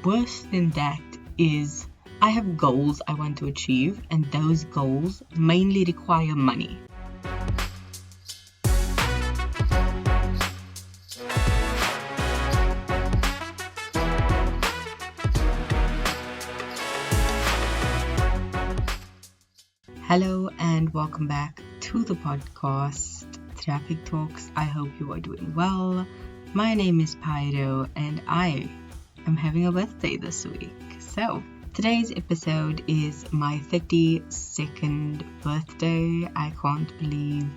worse than that is I have goals I want to achieve, and those goals mainly require money. Hello and welcome back to the podcast Traffic Talks. I hope you are doing well. My name is Pyro and I am having a birthday this week. So today's episode is my 32nd birthday. I can't believe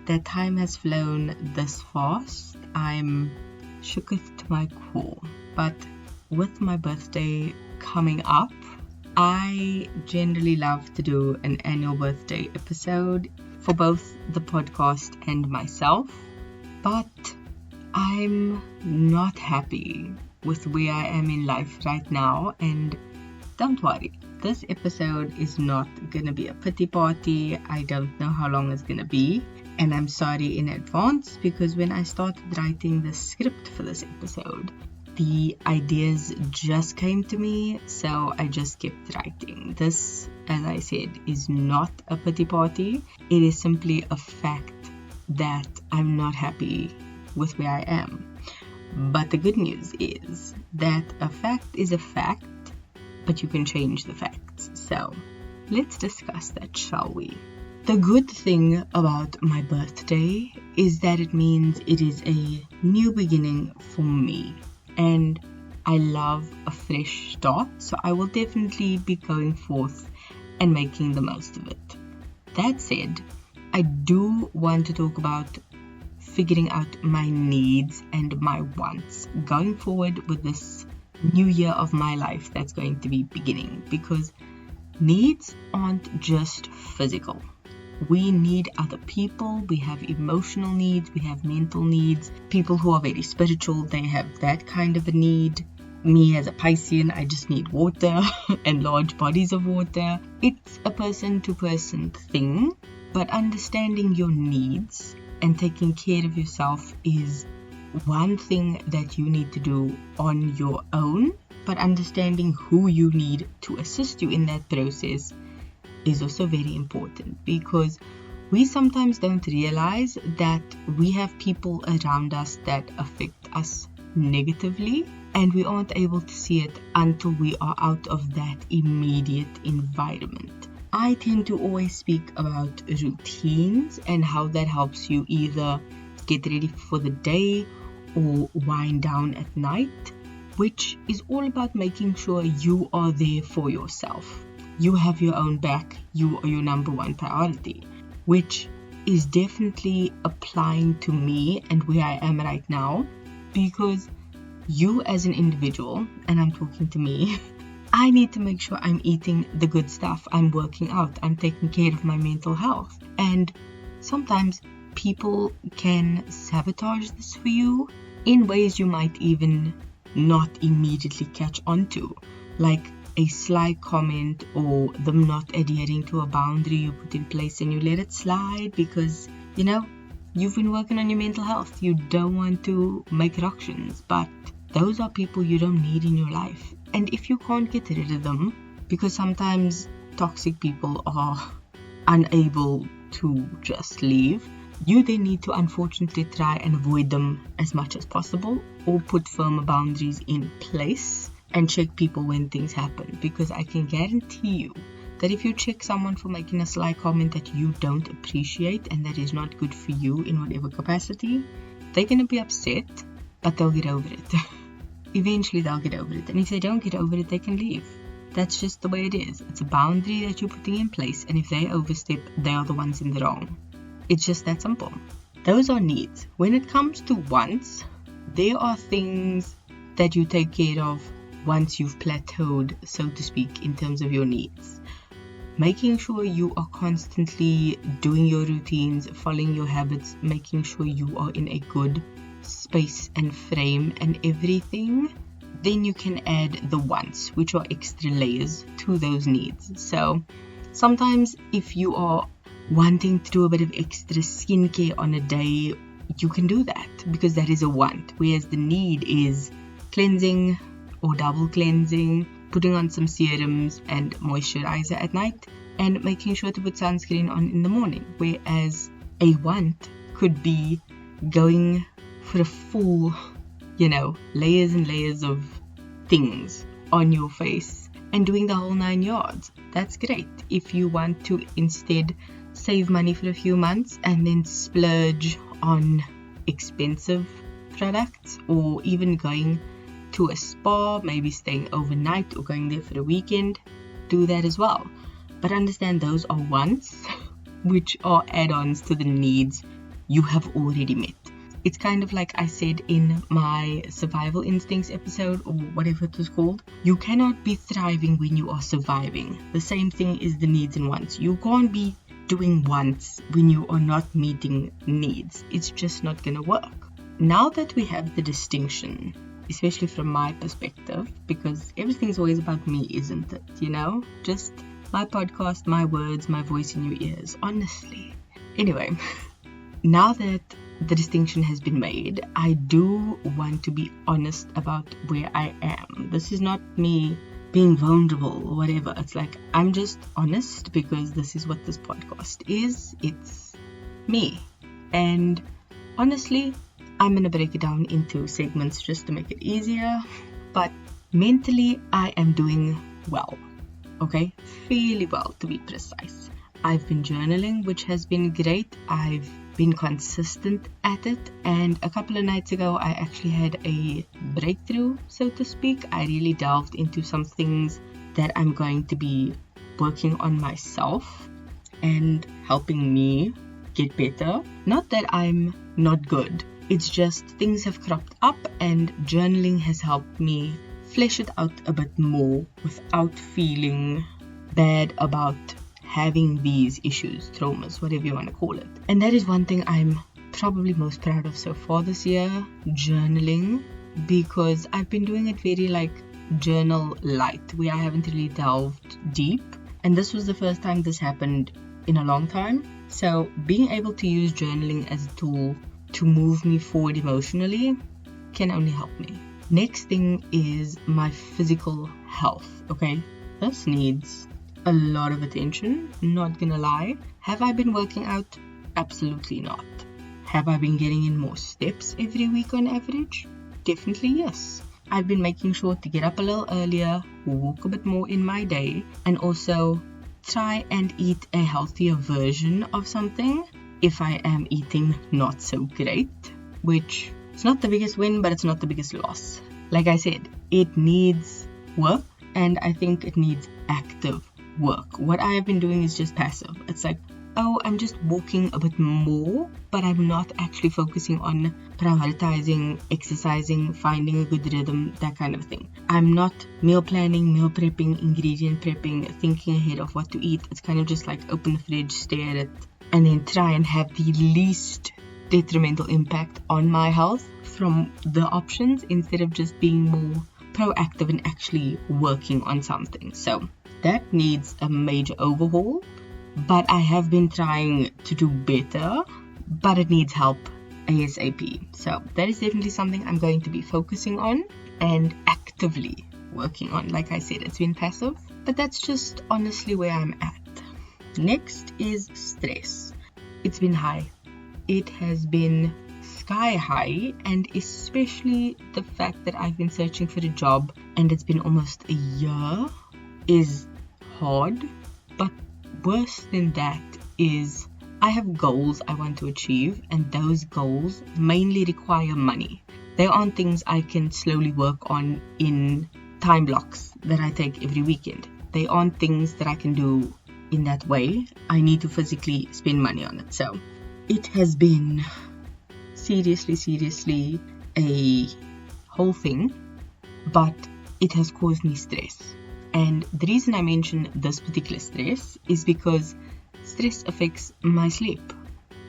that time has flown this fast. I'm shooketh to my core. But with my birthday coming up, I generally love to do an annual birthday episode for both the podcast and myself, but I'm not happy with where I am in life right now, and don't worry, this episode is not gonna be a pity party. I don't know how long it's gonna be, and I'm sorry in advance because when I started writing the script for this episode, the ideas just came to me, so I just kept writing. This, as I said, is not a pity party. It is simply a fact that I'm not happy with where I am. But the good news is that a fact is a fact, but you can change the facts. So let's discuss that, shall we? The good thing about my birthday is that it means it is a new beginning for me. And I love a fresh start, so I will definitely be going forth and making the most of it. That said, I do want to talk about figuring out my needs and my wants going forward with this new year of my life that's going to be beginning, because needs aren't just physical. We need other people, we have emotional needs, we have mental needs. People who are very spiritual, they have that kind of a need. Me as a Piscean, I just need water and large bodies of water. It's a person-to-person thing, but understanding your needs and taking care of yourself is one thing that you need to do on your own, but understanding who you need to assist you in that process is also very important, because we sometimes don't realize that we have people around us that affect us negatively, and we aren't able to see it until we are out of that immediate environment. I tend to always speak about routines and how that helps you either get ready for the day or wind down at night, which is all about making sure you are there for yourself. You have your own back, you are your number one priority, which is definitely applying to me and where I am right now, because you as an individual, and I'm talking to me, I need to make sure I'm eating the good stuff, I'm working out, I'm taking care of my mental health. And sometimes people can sabotage this for you in ways you might even not immediately catch on to, like a sly comment or them not adhering to a boundary you put in place and you let it slide because, you've been working on your mental health. You don't want to make ructions, but those are people you don't need in your life. And if you can't get rid of them, because sometimes toxic people are unable to just leave, you then need to unfortunately try and avoid them as much as possible, or put firmer boundaries in place and check people when things happen, because I can guarantee you that if you check someone for making a sly comment that you don't appreciate and that is not good for you in whatever capacity, they're going to be upset, but they'll get over it. Eventually they'll get over it, and if they don't get over it, they can leave. That's just the way it is. It's a boundary that you're putting in place, and if they overstep, they are the ones in the wrong. It's just that simple. Those are needs. When it comes to wants, there are things that you take care of once you've plateaued, so to speak, in terms of your needs. Making sure you are constantly doing your routines, following your habits, making sure you are in a good space and frame and everything, then you can add the wants, which are extra layers to those needs. So sometimes if you are wanting to do a bit of extra skincare on a day, you can do that because that is a want, whereas the need is cleansing, or double cleansing, putting on some serums and moisturizer at night, and making sure to put sunscreen on in the morning. Whereas a want could be going for a full, layers and layers of things on your face and doing the whole 9 yards. That's great. If you want to instead save money for a few months and then splurge on expensive products, or even going to a spa, maybe staying overnight or going there for a weekend, do that as well. But understand those are wants, which are add-ons to the needs you have already met. It's kind of like I said in my survival instincts episode, or whatever it was called. You cannot be thriving when you are surviving. The same thing is the needs and wants. You can't be doing wants when you are not meeting needs. It's just not going to work. Now that we have the distinction, especially from my perspective, because everything's always about me, isn't it? Just my podcast, my words, my voice in your ears, honestly. Anyway, now that the distinction has been made, I do want to be honest about where I am. This is not me being vulnerable or whatever. It's like, I'm just honest because this is what this podcast is. It's me. And honestly, I'm going to break it down into segments just to make it easier. But mentally, I am doing well. Okay? Fairly well, to be precise. I've been journaling, which has been great. I've been consistent at it, and a couple of nights ago I actually had a breakthrough, so to speak. I really delved into some things that I'm going to be working on myself and helping me get better. Not that I'm not good, it's just things have cropped up, and journaling has helped me flesh it out a bit more without feeling bad about having these issues, traumas, whatever you want to call it. And that is one thing I'm probably most proud of so far this year, journaling, because I've been doing it very journal light, where I haven't really delved deep, and this was the first time this happened in a long time. So being able to use journaling as a tool to move me forward emotionally can only help me. Next thing is my physical health. Okay, this needs a lot of attention, not gonna lie. Have I been working out? Absolutely not. Have I been getting in more steps every week on average? Definitely yes. I've been making sure to get up a little earlier, walk a bit more in my day, and also try and eat a healthier version of something if I am eating not so great, which is not the biggest win, but it's not the biggest loss. Like I said, it needs work, and I think it needs active work. What I have been doing is just passive. It's like, oh, I'm just walking a bit more, but I'm not actually focusing on prioritizing, exercising, finding a good rhythm, that kind of thing. I'm not meal planning, meal prepping, ingredient prepping, thinking ahead of what to eat. It's kind of just like open the fridge, stare at it, and then try and have the least detrimental impact on my health from the options, instead of just being more proactive and actually working on something. So that needs a major overhaul, but I have been trying to do better, but it needs help ASAP. So that is definitely something I'm going to be focusing on and actively working on. Like I said, it's been passive, but that's just honestly where I'm at. Next is stress. It's been high. It has been sky high, and especially the fact that I've been searching for a job and it's been almost a year is hard. But worse than that is I have goals I want to achieve, and those goals mainly require money. They aren't things I can slowly work on in time blocks that I take every weekend. They aren't things that I can do in that way. I need to physically spend money on it. So it has been seriously a whole thing, but it has caused me stress. And the reason I mention this particular stress is because stress affects my sleep,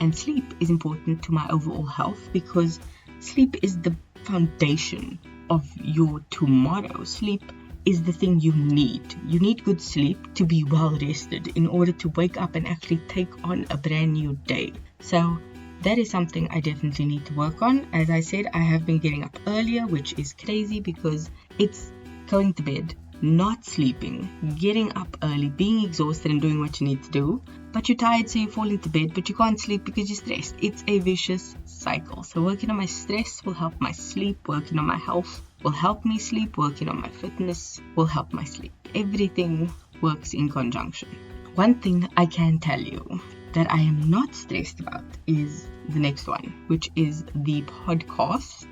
and sleep is important to my overall health, because sleep is the foundation of your tomorrow. Sleep is the thing you need. You need good sleep to be well rested in order to wake up and actually take on a brand new day. So that is something I definitely need to work on. As I said, I have been getting up earlier, which is crazy because it's going to bed, not sleeping, getting up early, being exhausted and doing what you need to do, but you're tired so you fall into bed, but you can't sleep because you're stressed. It's a vicious cycle. So working on my stress will help my sleep, working on my health will help me sleep, working on my fitness will help my sleep. Everything works in conjunction. One thing I can tell you that I am not stressed about is the next one, which is the podcast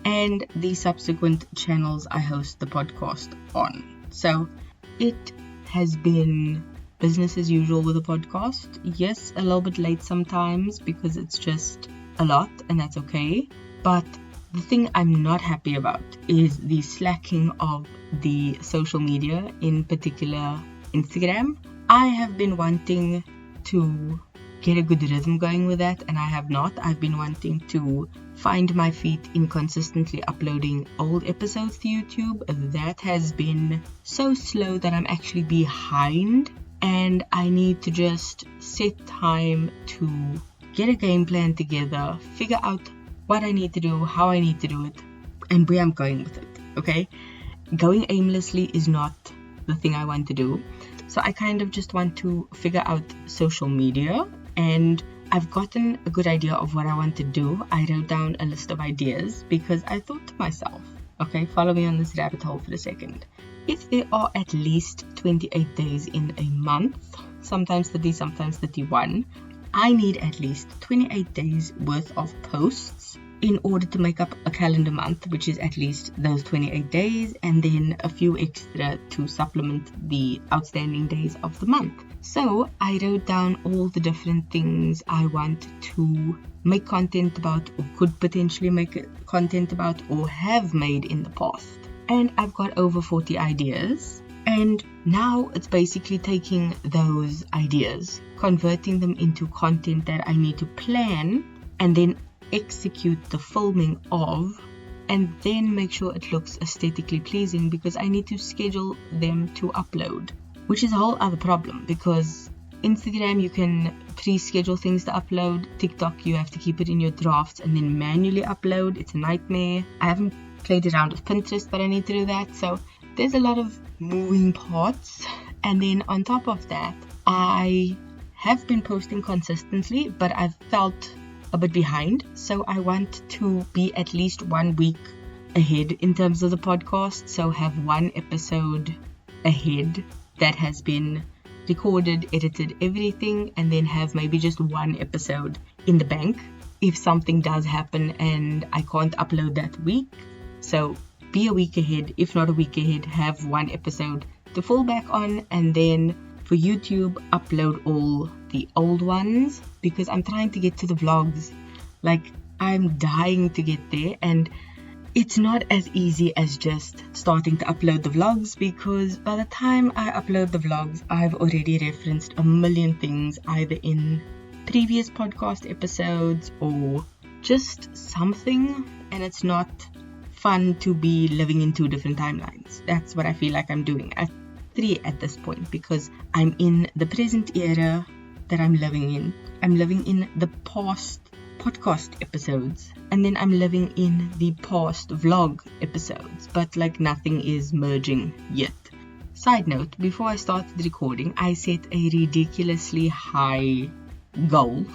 and the subsequent channels I host the podcast on. So it has been business as usual with the podcast. Yes, a little bit late sometimes because it's just a lot, and that's okay. But the thing I'm not happy about is the slacking of the social media, in particular Instagram. I have been wanting to get a good rhythm going with that, and I have not. I've been wanting to find my feet in consistently uploading old episodes to YouTube. That has been so slow that I'm actually behind, and I need to just set time to get a game plan together, figure out what I need to do, how I need to do it, and where I'm going with it, okay? Going aimlessly is not the thing I want to do. So I kind of just want to figure out social media, and I've gotten a good idea of what I want to do. I wrote down a list of ideas because I thought to myself, okay, follow me on this rabbit hole for a second. If there are at least 28 days in a month, sometimes 30, sometimes 31, I need at least 28 days worth of posts in order to make up a calendar month, which is at least those 28 days, and then a few extra to supplement the outstanding days of the month. So I wrote down all the different things I want to make content about, or could potentially make content about, or have made in the past. And I've got over 40 ideas. And now it's basically taking those ideas, converting them into content that I need to plan, and then execute the filming of, and then make sure it looks aesthetically pleasing, because I need to schedule them to upload, which is a whole other problem, because Instagram you can pre-schedule things to upload. TikTok you have to keep it in your drafts and then manually upload. It's a nightmare. I haven't played around with Pinterest, but I need to do that. So there's a lot of moving parts, and then on top of that I have been posting consistently, but I've felt a bit behind. So I want to be at least 1 week ahead in terms of the podcast. So have one episode ahead that has been recorded, edited, everything, and then have maybe just one episode in the bank if something does happen and I can't upload that week. So be a week ahead, if not a week ahead, have one episode to fall back on, and then for YouTube upload all the old ones, because I'm trying to get to the vlogs. Like, I'm dying to get there, and it's not as easy as just starting to upload the vlogs, because by the time I upload the vlogs I've already referenced a million things, either in previous podcast episodes or just something, and it's not fun to be living in two different timelines. That's what I feel like I'm doing. At 3 at this point, because I'm in the present era that I'm living in. I'm living in the past podcast episodes, and then I'm living in the past vlog episodes, but like nothing is merging yet. Side note, before I started recording, I set a ridiculously high goal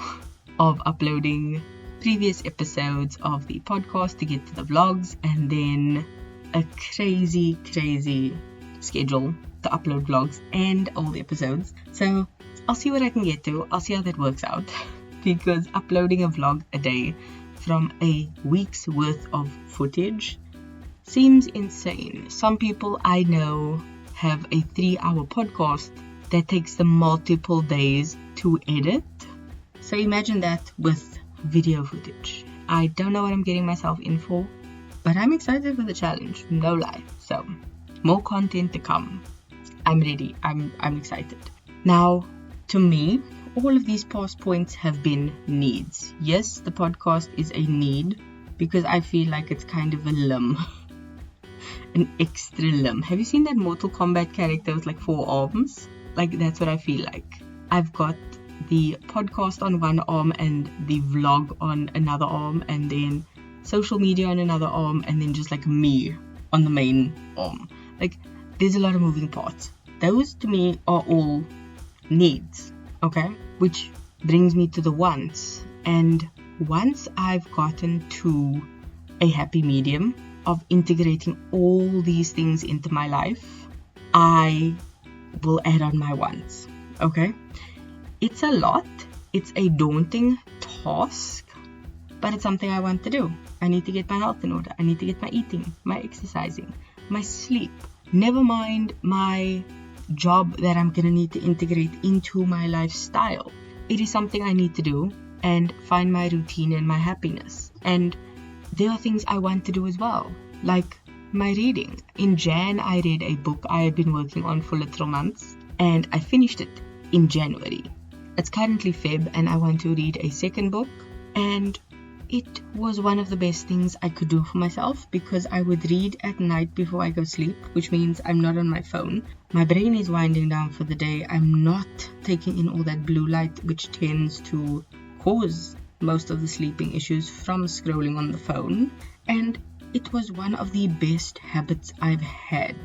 of uploading previous episodes of the podcast to get to the vlogs, and then a crazy schedule to upload vlogs and all the episodes. So I'll see what I can get to. I'll see how that works out, because uploading a vlog a day from a week's worth of footage seems insane. Some people I know have a 3-hour podcast that takes them multiple days to edit. So imagine that with video footage. I don't know what I'm getting myself in for, but I'm excited for the challenge, no lie. So more content to come. I'm ready. I'm excited. Now, to me, all of these past points have been needs. Yes, the podcast is a need because I feel like it's kind of a limb. An extra limb. Have you seen that Mortal Kombat character with like 4 arms? Like, that's what I feel like. I've got the podcast on one arm and the vlog on another arm, and then social media on another arm, and then just like me on the main arm. Like, there's a lot of moving parts. Those to me are all needs, okay? Which brings me to the wants. And once I've gotten to a happy medium of integrating all these things into my life, I will add on my wants, okay? It's a lot. It's a daunting task, but it's something I want to do. I need to get my health in order. I need to get my eating, my exercising, my sleep. Never mind my job that I'm going to need to integrate into my lifestyle. It is something I need to do and find my routine and my happiness. And there are things I want to do as well, like my reading. In Jan, I read a book I had been working on for literal months, and I finished it in January. It's currently Feb, and I want to read a second book, and it was one of the best things I could do for myself, because I would read at night before I go sleep, which means I'm not on my phone. My brain is winding down for the day. I'm not taking in all that blue light, which tends to cause most of the sleeping issues from scrolling on the phone. And it was one of the best habits I've had,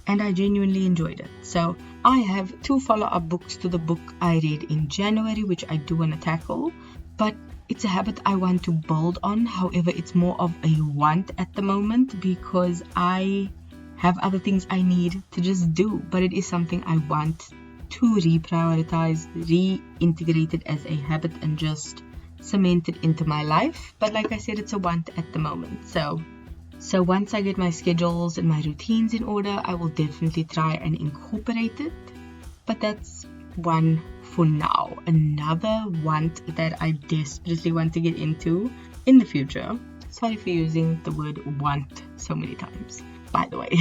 and I genuinely enjoyed it. So I have 2 follow-up books to the book I read in January, which I do want to tackle, but it's a habit I want to build on. However, it's more of a want at the moment because I have other things I need to just do, but it is something I want to reprioritize, reintegrate it as a habit and just cement it into my life. But like I said, it's a want at the moment. So once I get my schedules and my routines in order, I will definitely try and incorporate it. But that's one for now. Another want that I desperately want to get into in the future. Sorry for using the word want so many times, by the way.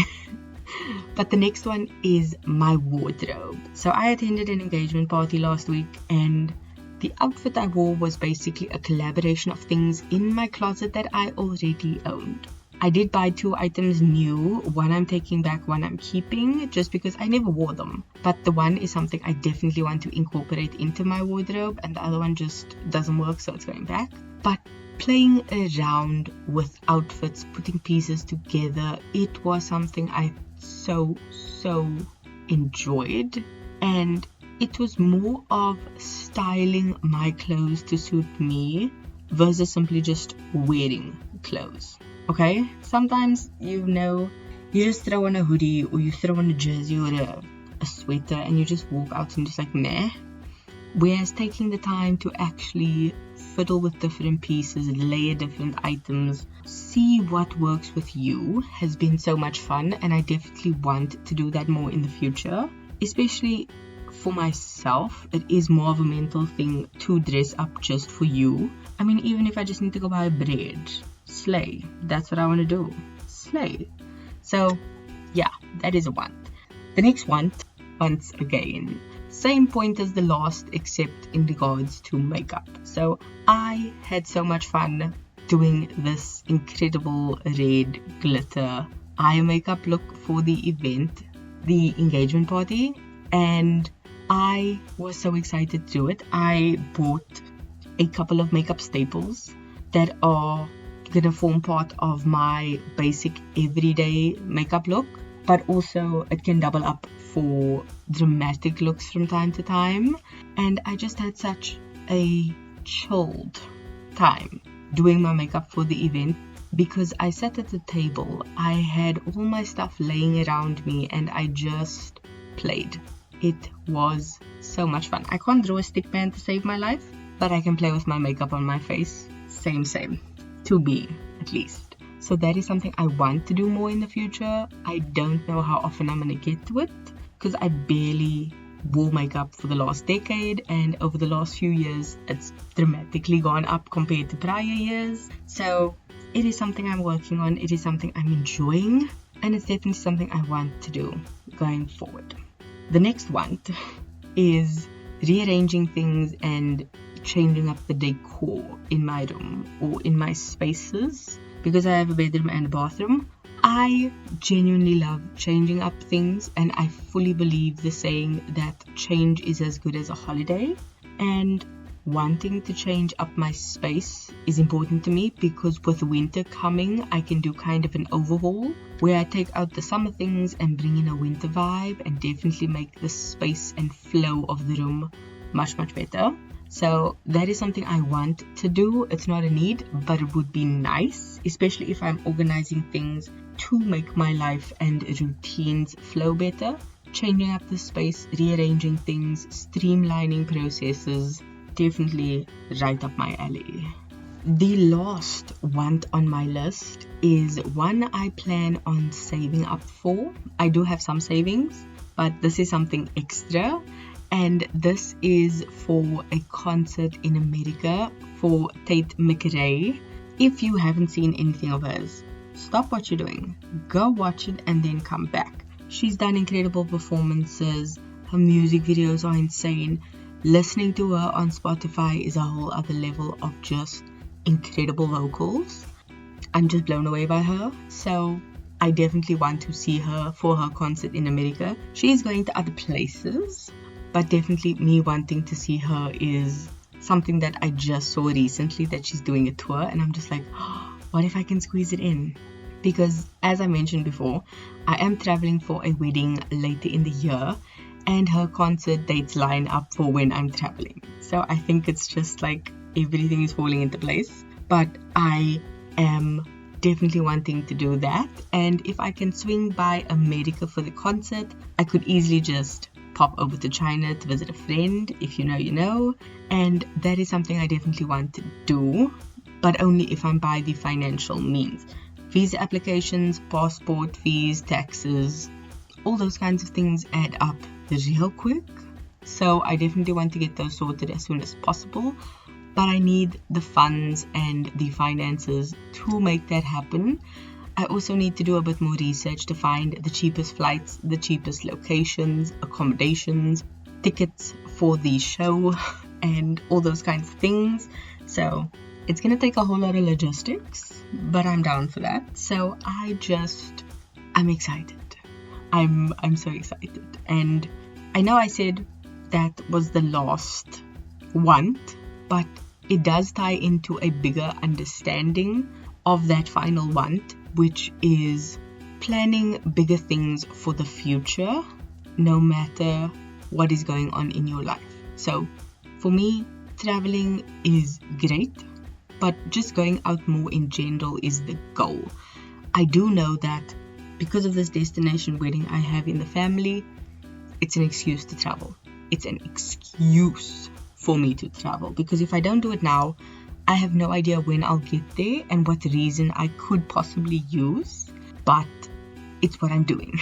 But the next one is my wardrobe. So I attended an engagement party last week, and the outfit I wore was basically a collaboration of things in my closet that I already owned. I did buy 2 items new. One I'm taking back, one I'm keeping, just because I never wore them. But the one is something I definitely want to incorporate into my wardrobe, and the other one just doesn't work, so it's going back. But playing around with outfits, putting pieces together, it was something I so enjoyed. And it was more of styling my clothes to suit me versus simply just wearing clothes. Okay, sometimes you just throw on a hoodie or you throw on a jersey or a sweater and you just walk out and just like meh. Whereas taking the time to actually fiddle with different pieces, layer different items, see what works with you has been so much fun, and I definitely want to do that more in the future. Especially for myself, it is more of a mental thing to dress up just for you. I mean, even if I just need to go buy bread, slay. That's what I want to do. Slay. So, yeah, that is a want. The next want, once again, same point as the last, except in regards to makeup. So, I had so much fun doing this incredible red glitter eye makeup look for the event, the engagement party, and I was so excited to do it. I bought a couple of makeup staples that are gonna form part of my basic everyday makeup look, but also it can double up for dramatic looks from time to time. And I just had such a chilled time doing my makeup for the event because I sat at the table, I had all my stuff laying around me, and I just played. It was so much fun. I can't draw a stick man to save my life, but I can play with my makeup on my face. Same. To me, at least. So that is something I want to do more in the future. I don't know how often I'm going to get to it, because I barely wore makeup for the last decade, and over the last few years it's dramatically gone up compared to prior years. So it is something I'm working on, it is something I'm enjoying, and it's definitely something I want to do going forward. The next want is rearranging things and changing up the decor in my room or in my spaces, because I have a bedroom and a bathroom. I genuinely love changing up things, and I fully believe the saying that change is as good as a holiday. And wanting to change up my space is important to me, because with winter coming, I can do kind of an overhaul where I take out the summer things and bring in a winter vibe and definitely make the space and flow of the room much better. So that is something I want to do. It's not a need, but it would be nice, especially if I'm organizing things to make my life and routines flow better. Changing up the space, rearranging things, streamlining processes, definitely right up my alley. The last want on my list is one I plan on saving up for. I do have some savings, but this is something extra. And this is for a concert in America for TTEP203. If you haven't seen anything of hers, stop what you're doing, go watch it and then come back. She's done incredible performances. Her music videos are insane. Listening to her on Spotify is a whole other level of just incredible vocals. I'm just blown away by her. So I definitely want to see her for her concert in America. She is going to other places, but definitely me wanting to see her is something that I just saw recently, that she's doing a tour, and I'm just like, oh, what if I can squeeze it in? Because as I mentioned before, I am traveling for a wedding later in the year, and her concert dates line up for when I'm traveling. So I think it's just like everything is falling into place. But I am definitely wanting to do that, and if I can swing by America for the concert, I could easily just pop over to China to visit a friend. If you know, you know. And that is something I definitely want to do, but only if I'm by the financial means. Visa applications, passport fees, taxes, all those kinds of things add up real quick. So I definitely want to get those sorted as soon as possible, but I need the funds and the finances to make that happen. I also need to do a bit more research to find the cheapest flights, the cheapest locations, accommodations, tickets for the show, and all those kinds of things. So it's going to take a whole lot of logistics, but I'm down for that. So I'm excited. I'm so excited. And I know I said that was the last want, but it does tie into a bigger understanding of that final want, which is planning bigger things for the future, no matter what is going on in your life. So for me, traveling is great, but just going out more in general is the goal. I do know that because of this destination wedding I have in the family, it's an excuse to travel. It's an excuse for me to travel, because if I don't do it now, I have no idea when I'll get there and what reason I could possibly use, but it's what I'm doing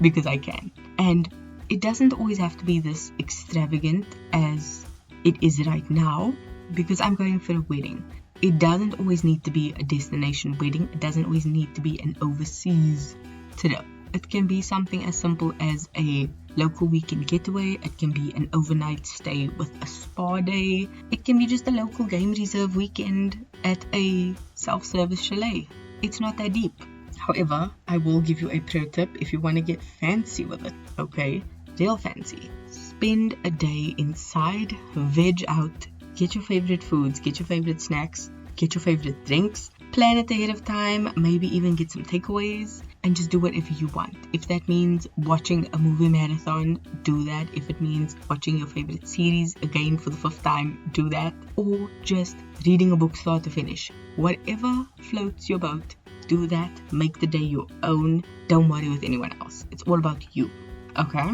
because I can. And it doesn't always have to be this extravagant as it is right now, because I'm going for a wedding. It doesn't always need to be a destination wedding. It doesn't always need to be an overseas trip. It can be something as simple as a local weekend getaway. It can be an overnight stay with a spa day. It can be just a local game reserve weekend at a self-service chalet. It's not that deep. However, I will give you a pro tip if you want to get fancy with it, okay? Real fancy. Spend a day inside, veg out, get your favorite foods, get your favorite snacks, get your favorite drinks, plan it ahead of time, maybe even get some takeaways, and just do whatever you want. If that means watching a movie marathon, do that. If it means watching your favorite series again for the 5th time, do that. Or just reading a book start to finish. Whatever floats your boat, do that. Make the day your own. Don't worry with anyone else. It's all about you. Okay?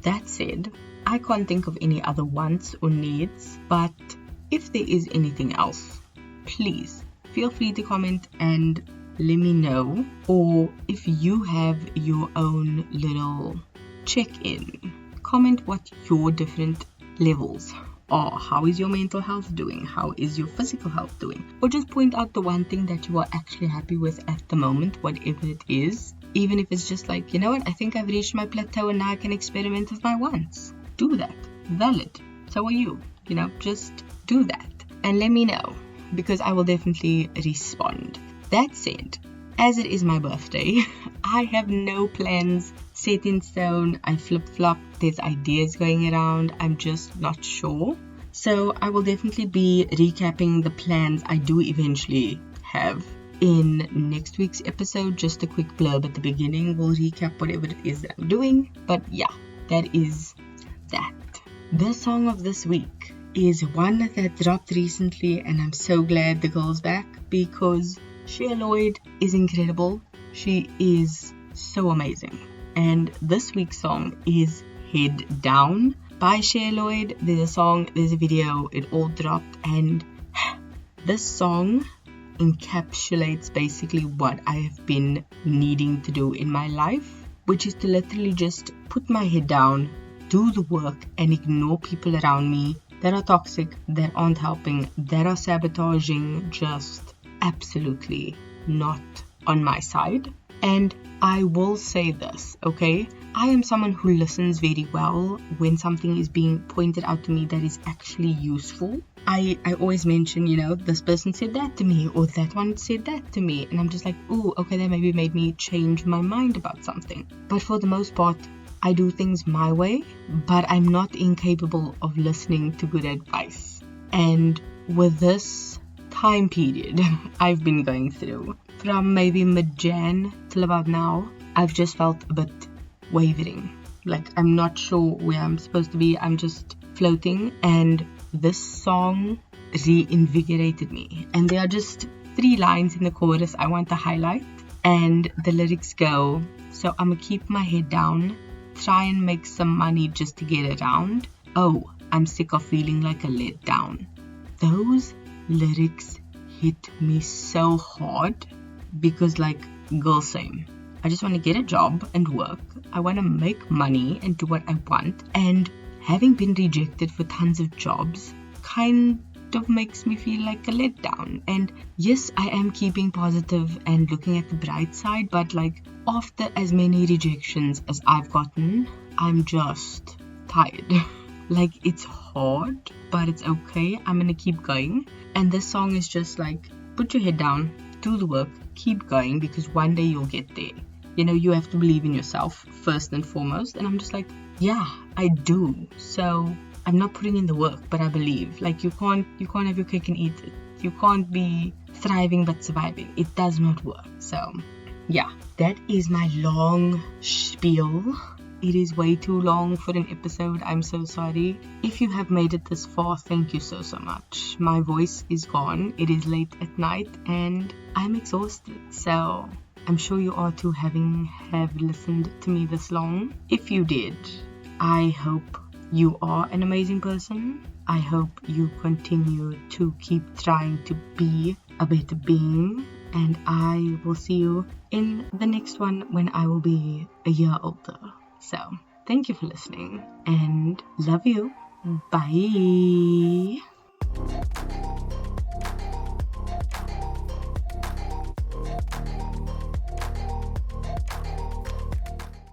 That said, I can't think of any other wants or needs, but if there is anything else, please feel free to comment and let me know. Or if you have your own little check-in, comment what your different levels are. How is your mental health doing? How is your physical health doing? Or just point out the one thing that you are actually happy with at the moment, whatever it is. Even if it's just like, you know what, I think I've reached my plateau and now I can experiment with my wants. Do that. Valid. So are you. You know, just do that. And let me know, because I will definitely respond. That said, as it is my birthday, I have no plans set in stone. I flip-flop. There's ideas going around. I'm just not sure. So I will definitely be recapping the plans I do eventually have in next week's episode. Just a quick blurb at the beginning will recap whatever it is that I'm doing. But yeah, that is that. The song of this week is one that dropped recently, and I'm so glad the girl's back because Cher Lloyd is incredible. She is so amazing. And this week's song is Head Down by Cher Lloyd. There's a song, there's a video, it all dropped, and this song encapsulates basically what I have been needing to do in my life, which is to literally just put my head down, do the work, and ignore people around me that are toxic, that aren't helping, that are sabotaging, just absolutely not on my side. And I will say this, okay? I am someone who listens very well when something is being pointed out to me that is actually useful. I always mention, this person said that to me, or that one said that to me, and I'm just like, ooh, okay, that maybe made me change my mind about something. But for the most part, I do things my way, but I'm not incapable of listening to good advice. And with this time period I've been going through, from maybe mid-Jan till about now, I've just felt a bit wavering. Like, I'm not sure where I'm supposed to be. I'm just floating, and this song reinvigorated me. And there are just 3 lines in the chorus I want to highlight, and the lyrics go, so I'm gonna keep my head down, try and make some money just to get around. Oh, I'm sick of feeling like a letdown. Those lyrics hit me so hard because, like, girl, same. I just want to get a job and work. I want to make money and do what I want. And having been rejected for tons of jobs kind of makes me feel like a letdown. And yes, I am keeping positive and looking at the bright side, but like, after as many rejections as I've gotten, I'm just tired. Like, it's hard, but it's okay. I'm gonna keep going. And this song is just like, put your head down, do the work, keep going, because one day you'll get there. You have to believe in yourself first and foremost. And I'm just like, yeah, I do. So I'm not putting in the work, but I believe. Like, you can't have your cake and eat it. You can't be thriving but surviving. It does not work. So yeah, that is my long spiel. It is way too long for an episode. I'm so sorry. If you have made it this far, thank you so much. My voice is gone. It is late at night and I'm exhausted. So I'm sure you are too, have listened to me this long. If you did, I hope you are an amazing person. I hope you continue to keep trying to be a better being. And I will see you in the next one when I will be a year older. So, thank you for listening and love you. Bye.